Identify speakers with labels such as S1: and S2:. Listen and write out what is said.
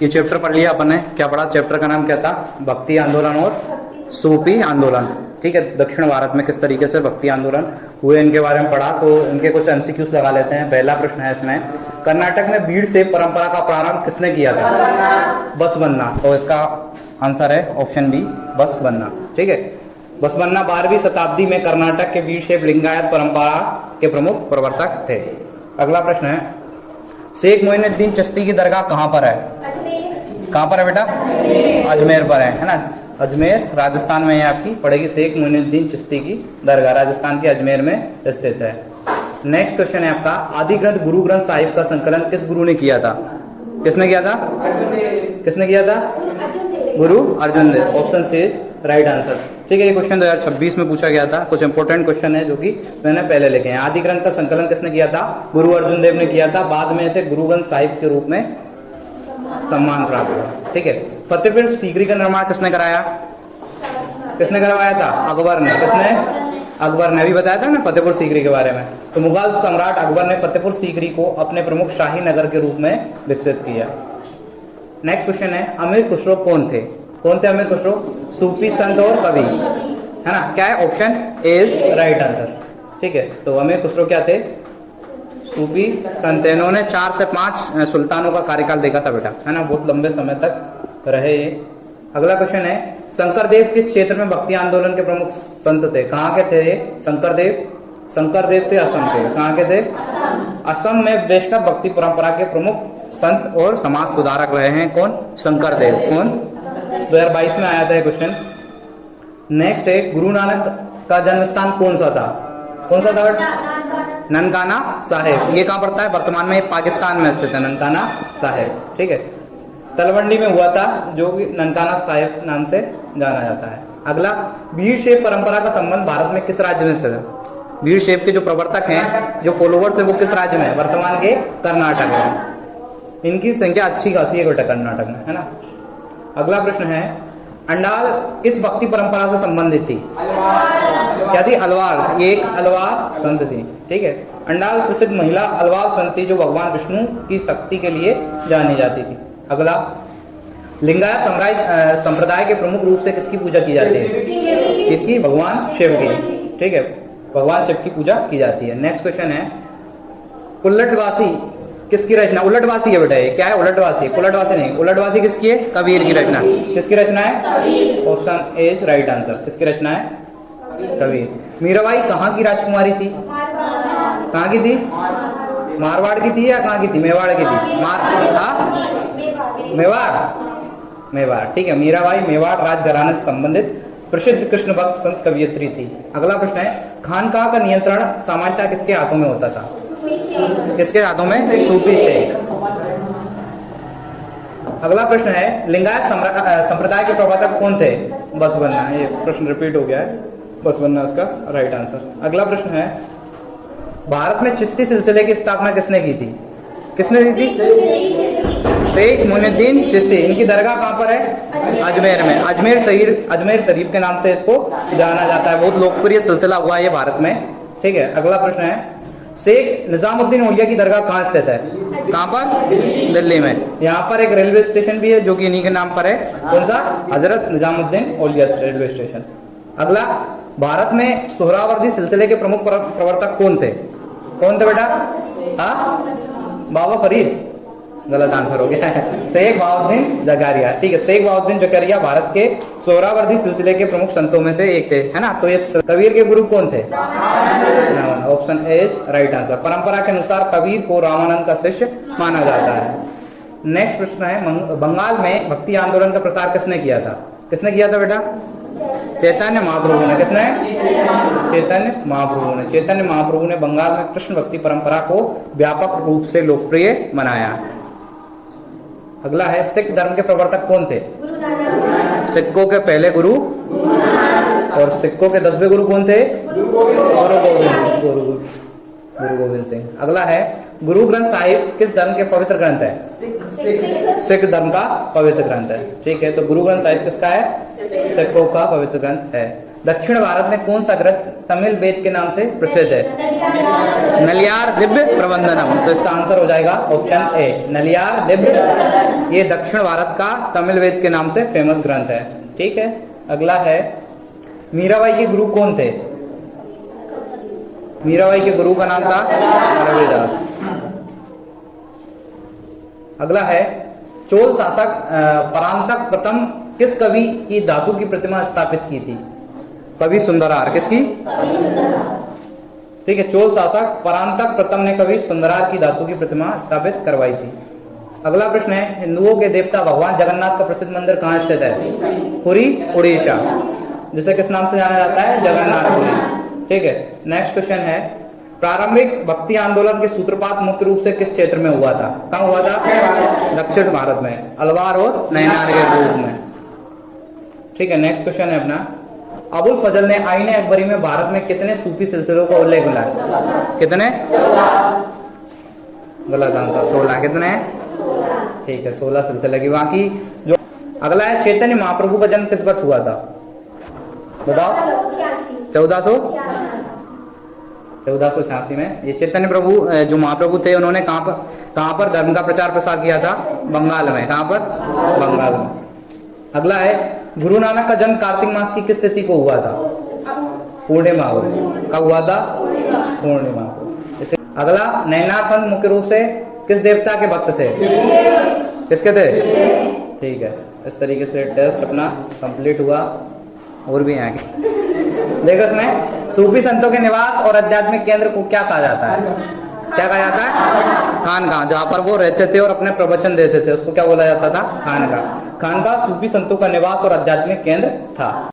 S1: ये चैप्टर पढ़ लिया अपन ने। क्या पढ़ा? चैप्टर का नाम क्या था? भक्ति आंदोलन और सूफी आंदोलन। ठीक है, दक्षिण भारत में किस तरीके से भक्ति आंदोलन हुए इनके बारे में पढ़ा। तो इनके कुछ एमसीक्यूज लगा लेते हैं। पहला प्रश्न है इसमें, कर्नाटक में भीड़ से परंपरा का प्रारंभ किसने किया था? बसवन्ना। तो इसका आंसर है ऑप्शन बी, बसवन्ना। ठीक है, बसवन्ना 12वीं शताब्दी में कर्नाटक के वीर शैव लिंगायत परंपरा के प्रमुख प्रवर्तक थे। अगला प्रश्न है, शेख मोइनुद्दीन चिश्ती की दरगाह कहाँ पर है? कहाँ पर है बेटा? अजमेर पर है ना। अजमेर राजस्थान में है आपकी, पड़ेगी शेख मोइनुद्दीन चिश्ती की दरगाह, राजस्थान के अजमेर में स्थित है। नेक्स्ट क्वेश्चन है आपका, आदि ग्रंथ गुरु ग्रंथ साहिब का संकलन किस गुरु ने किया था? किसने किया था? किसने किया था? Guru Arjun Dev. Option C is right answer. ठीक है, ये क्वेश्चन 2026 में पूछा गया था। कुछ इंपोर्टेंट क्वेश्चन है जो कि मैंने पहले लिखे हैं। आदि ग्रंथ का संकलन किसने किया था? गुरु अर्जुन देव ने किया था। बाद में इसे गुरु ग्रंथ साहिब के रूप में सम्मान प्राप्त हुआ। ठीक है, फतेहपुर सीकरी का निर्माण किसने कराया? किसने करवाया था? अकबर ने। किसने? अकबर ने। अभी बताया था ना फतेहपुर सीकरी के बारे में। तो मुगल सम्राट अकबर ने फतेहपुर सीकरी को अपने प्रमुख शाही नगर के रूप में विकसित किया। नेक्स्ट क्वेश्चन है, अमीर खुसरो कौन थे? कौन थे अमीर खुसरो? सूफी संत और कवि, है ना। क्या है? Option A is right answer. ठीक है, तो अमीर खुसरो क्या थे? सूफी संत। इन्होंने 4 से 5 सुल्तानों का कार्यकाल देखा था बेटा, है ना। बहुत लंबे समय तक रहे ये। अगला क्वेश्चन है, शंकरदेव किस क्षेत्र में भक्ति आंदोलन के प्रमुख संत थे? कहाँ के थे ये शंकरदेव? शंकरदेव थे असम के। कहाँ के थे? असम में वैष्णव भक्ति परंपरा के प्रमुख संत और समाज सुधारक रहे हैं। कौन? शंकरदेव। कौन? 2022 में आया था ये क्वेश्चन। नेक्स्ट है, गुरु नानक का जन्म स्थान कौन सा था? कौन सा था? ननकाना साहेब। ये कहाँ पड़ता है? वर्तमान में पाकिस्तान में स्थित है ननकाना साहेब। ठीक है, तलवंडी में हुआ था, जो कि ननकाना साहेब नाम से जाना जाता है। अगला, वीर शैव परंपरा का संबंध भारत में किस राज्य में स्थित है? वीर शैव के जो प्रवर्तक हैं, जो फॉलोवर्स है, वो किस राज्य में? वर्तमान के कर्नाटक में। इनकी संख्या अच्छी खासी है बेटा कर्नाटक में, है ना। अगला प्रश्न है, अंडाल किस भक्ति परंपरा से संबंधित थी? क्या थी? अलवार। ये एक अलवार संत थी। ठीक है, अंडाल प्रसिद्ध महिला अलवार संत थी जो भगवान विष्णु की शक्ति के लिए जानी जाती थी। अगला, लिंगायत संप्रदाय के प्रमुख रूप से किसकी पूजा की जाती है? किसकी? भगवान शिव की। ठीक है, भगवान शिव की पूजा की जाती है। नेक्स्ट क्वेश्चन है, उल्लटवासी किसकी रचना? उल्लटवासी है बेटा, ये क्या है? उल्लटवासी। उल्लटवासी नहीं, उल्लटवासी किसकी है? कबीर की रचना। किसकी रचना है? Option A is right answer. किसकी रचना है? कबीर। मीराबाई कहाँ की राजकुमारी थी? कहाँ की थी? मारवाड़ की थी या कहाँ की थी? मेवाड़ की थी। मेवाड़। मेवाड़। ठीक है, मीराबाई मेवाड़ राजघराने से संबंधित प्रसिद्ध कृष्ण भक्त संत कवियत्री थी। अगला प्रश्न है, खानकाह का नियंत्रण सामान्यतः किसके हाथों में होता था? किसके हाथों में? सूफी शेख। अगला प्रश्न है, लिंगायत संप्रदाय के प्रवर्तक कौन थे? बसवन्ना। ये प्रश्न रिपीट हो गया है, बसवन्ना इसका राइट आंसर। अगला प्रश्न है, भारत में चिश्ती सिलसिले की स्थापना किसने की थी? किसने की थी? शेख मोइनुद्दीन चिश्ती। इनकी दरगाह कहाँ पर है? अजमेर में। अजमेर शरीफ के नाम से इसको जाना जाता है। बहुत लोकप्रिय सिलसिला हुआ है ये भारत में। ठीक है, अगला प्रश्न है, शेख निजामुद्दीन औलिया की दरगाह कहाँ स्थित है? कहाँ पर? दिल्ली में। यहाँ पर एक रेलवे स्टेशन भी है जो कि इन्हीं के नाम पर है। कौन सा? हजरत निजामुद्दीन औलिया रेलवे स्टेशन। अगला, भारत में सोहरावर्दी सिलसिले के प्रमुख प्रवर्तक कौन थे? कौन थे बेटा? हाँ, बाबा फरीद। गलत आंसर हो गया है, शेख बहाउद्दीन जकारिया। ठीक है, शेख बहाउद्दीन जकारिया भारत के सोहरावर्दी सिलसिले के प्रमुख संतों में से एक थे, है ना। तो ये कबीर के गुरु कौन थे? Option A is right answer. परंपरा के अनुसार कबीर को रामानंद का शिष्य माना जाता है। नेक्स्ट प्रश्न है, बंगाल में भक्ति आंदोलन का प्रसार किसने किया था? किसने किया था बेटा? चैतन्य महाप्रभु ने। किसने? चैतन्य महाप्रभु ने। चैतन्य महाप्रभु ने बंगाल में कृष्ण भक्ति परंपरा को व्यापक रूप से लोकप्रिय बनाया। अगला है, सिख धर्म के प्रवर्तक कौन थे? सिखों के पहले गुरु और सिखों के 10वें गुरु कौन थे? गुरु गोविंद सिंह। अगला है, गुरु ग्रंथ साहिब किस धर्म के पवित्र ग्रंथ है? सिख धर्म का पवित्र ग्रंथ है। ठीक है, तो गुरु ग्रंथ साहिब किसका है? सिखों का पवित्र ग्रंथ है। दक्षिण भारत में कौन सा ग्रंथ तमिल वेद के नाम से प्रसिद्ध है? नलियार दिव्य प्रबंधनम। तो इसका आंसर हो जाएगा ऑप्शन ए, नलियार दिव्य ये दक्षिण भारत का तमिल वेद के नाम से फेमस ग्रंथ है। ठीक है, अगला है मीराबाई के गुरु कौन थे? मीराबाई के गुरु का नाम था रविदास। अगला है चोल शासक परांतक प्रथम किस कवि की धातु की प्रतिमा स्थापित की थी? कवि सुंदरार। किसकी? ठीक है, चोल शासक परांतक प्रथम ने कवि सुंदरार की धातु की प्रतिमा स्थापित करवाई थी। अगला प्रश्न है हिंदुओं के देवता भगवान जगन्नाथ का प्रसिद्ध मंदिर कहाँ स्थित है? पुरी, उड़ीसा, जिसे किस नाम से जाना जाता है? जगन्नाथपुरी। ठीक है, नेक्स्ट क्वेश्चन है प्रारंभिक भक्ति आंदोलन के सूत्रपात मुख्य रूप से किस क्षेत्र में हुआ था? कहाँ हुआ था? दक्षिण भारत में, अलवार और नैनार के रूप में। ठीक है, नेक्स्ट क्वेश्चन है अपना अबुल फजल ने आईने अकबरी में भारत में कितने सूफी सिलसिलों का उल्लेख मिला है? कितने? गलत आंसर, 16। कितने? ठीक है, 16 सिलसिले की। बाकी जो अगला है चैतन्य महाप्रभु का जन्म किस वर्ष हुआ था? बताओ। 1486 में। ये चैतन्य प्रभु जो महाप्रभु थे उन्होंने कहाँ पर धर्म का प्रचार प्रसार किया था? बंगाल में। कहाँ पर? बंगाल में। अगला है गुरु नानक का जन्म कार्तिक मास की किस तिथि को हुआ था? पूर्णिमा को। कब हुआ था? पूर्णिमा को। अगला नैनार संत मुख्य रूप से किस देवता के भक्त थे? किसके थे? ठीक है, इस तरीके से टेस्ट अपना कंप्लीट हुआ। और भी हैं देखो इसमें सूफी संतों के निवास और आध्यात्मिक केंद्र को क्या कहा जाता है? क्या कहा जाता है? खानका। जहाँ पर वो रहते थे और अपने प्रवचन देते थे उसको क्या बोला जाता था? खानका। खानका सूफी संतों का निवास और आध्यात्मिक केंद्र था।